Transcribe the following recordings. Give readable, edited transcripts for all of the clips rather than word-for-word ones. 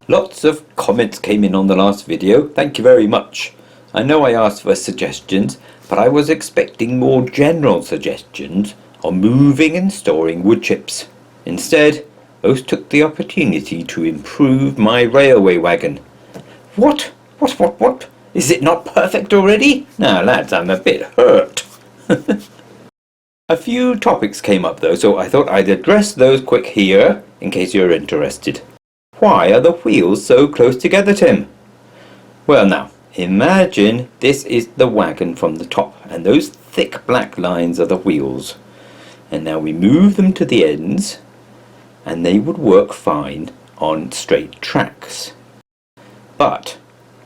Lots of comments came in on the last video, thank you very much. I know I asked for suggestions, but I was expecting more general suggestions on moving and storing wood chips. Instead, most took the opportunity to improve my railway wagon. What? What? Is it not perfect already? Now lads, I'm a bit hurt. A few topics came up though, so I thought I'd address those quick here, in case you're interested. Why are the wheels so close together, Tim? Well now, imagine this is the wagon from the top, and those thick black lines are the wheels. And now we move them to the ends, and they would work fine on straight tracks. But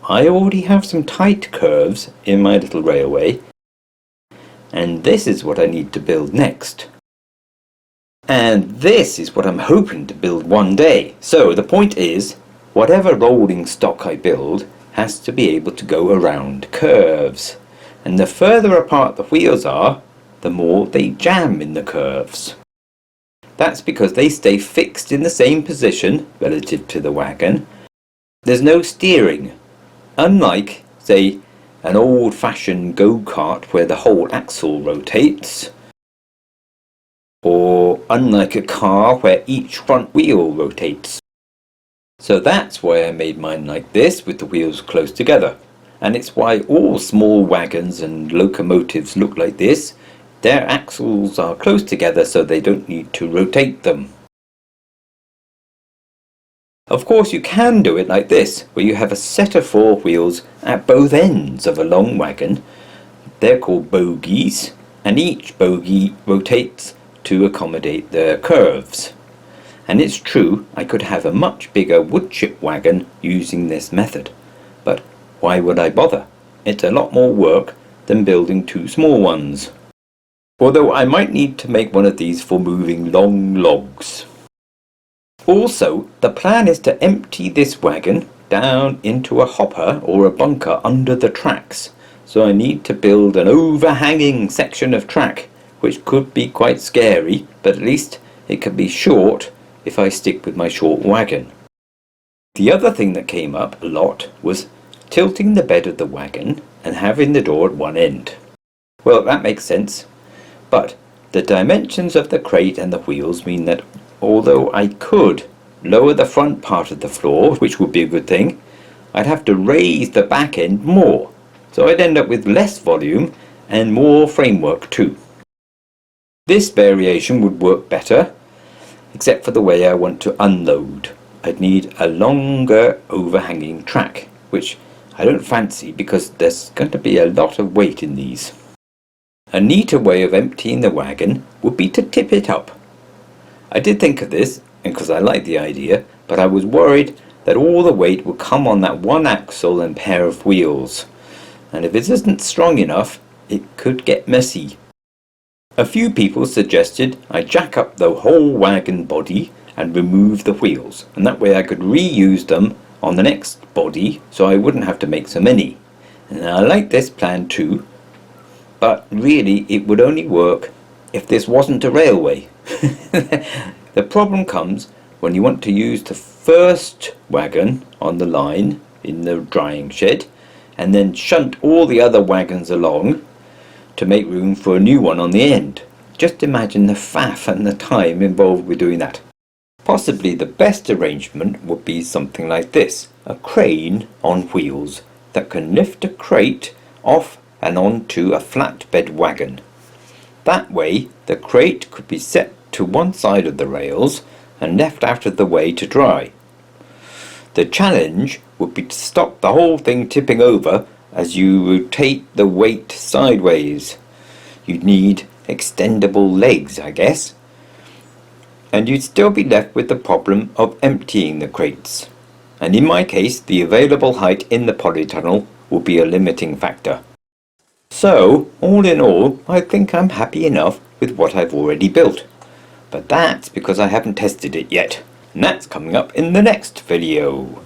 I already have some tight curves in my little railway, and this is what I need to build next. And this is what I'm hoping to build one day. So the point is, whatever rolling stock I build has to be able to go around curves. And the further apart the wheels are, the more they jam in the curves. That's because they stay fixed in the same position relative to the wagon. There's no steering. Unlike, say, an old-fashioned go-kart where the whole axle rotates, or unlike a car where each front wheel rotates. So that's why I made mine like this, with the wheels close together. And it's why all small wagons and locomotives look like this. Their axles are close together so they don't need to rotate them. Of course you can do it like this, where you have a set of 4 wheels at both ends of a long wagon. They're called bogies, and each bogie rotates to accommodate the curves. And it's true, I could have a much bigger woodchip wagon using this method. But why would I bother? It's a lot more work than building 2 small ones. Although I might need to make one of these for moving long logs. Also, the plan is to empty this wagon down into a hopper or a bunker under the tracks. So I need to build an overhanging section of track, which could be quite scary, but at least it can be short if I stick with my short wagon. The other thing that came up a lot was tilting the bed of the wagon and having the door at one end. Well, that makes sense, but the dimensions of the crate and the wheels mean that although I could lower the front part of the floor, which would be a good thing, I'd have to raise the back end more. So I'd end up with less volume and more framework too. This variation would work better, except for the way I want to unload. I'd need a longer overhanging track, which I don't fancy because there's going to be a lot of weight in these. A neater way of emptying the wagon would be to tip it up. I did think of this, and because I like the idea, but I was worried that all the weight would come on that one axle and pair of wheels. And if it isn't strong enough, it could get messy. A few people suggested I jack up the whole wagon body and remove the wheels, and that way I could reuse them on the next body so I wouldn't have to make so many. And I like this plan too, but really it would only work if this wasn't a railway. The problem comes when you want to use the first wagon on the line in the drying shed and then shunt all the other wagons along to make room for a new one on the end. Just imagine the faff and the time involved with doing that. Possibly the best arrangement would be something like this, a crane on wheels that can lift a crate off and onto a flatbed wagon. That way the crate could be set to one side of the rails and left out of the way to dry. The challenge would be to stop the whole thing tipping over as you rotate the weight sideways. You'd need extendable legs, I guess. And you'd still be left with the problem of emptying the crates. And in my case, the available height in the polytunnel will be a limiting factor. So, all in all, I think I'm happy enough with what I've already built. But that's because I haven't tested it yet. And that's coming up in the next video.